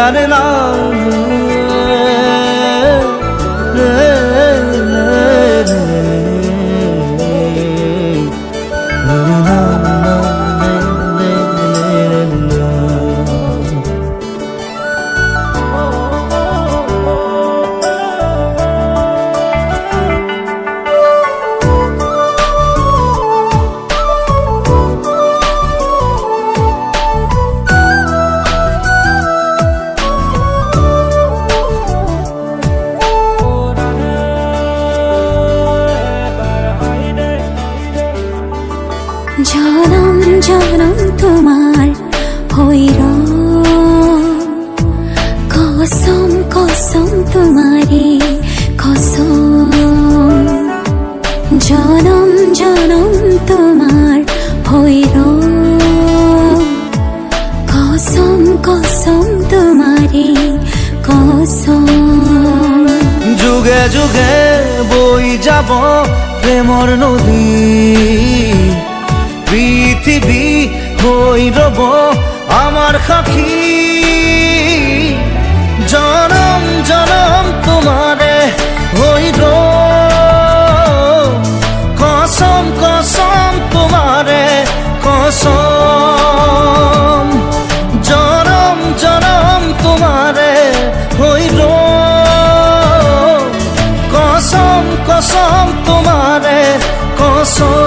আর না জনম জনম তোমার হইর কসম কসম তোমারে কসম জনম জনম তোমার হইর কসম কসম তোমারে কসম যুগে যুগে বই যাব প্রেমর নদী পৃথিবী হই রব আমার সাক্ষী জনম জনম তোমারে হইর কসম কসম তোমারে কসম জনম জনম তোমারে হইর কসম কসম তোমারে কসম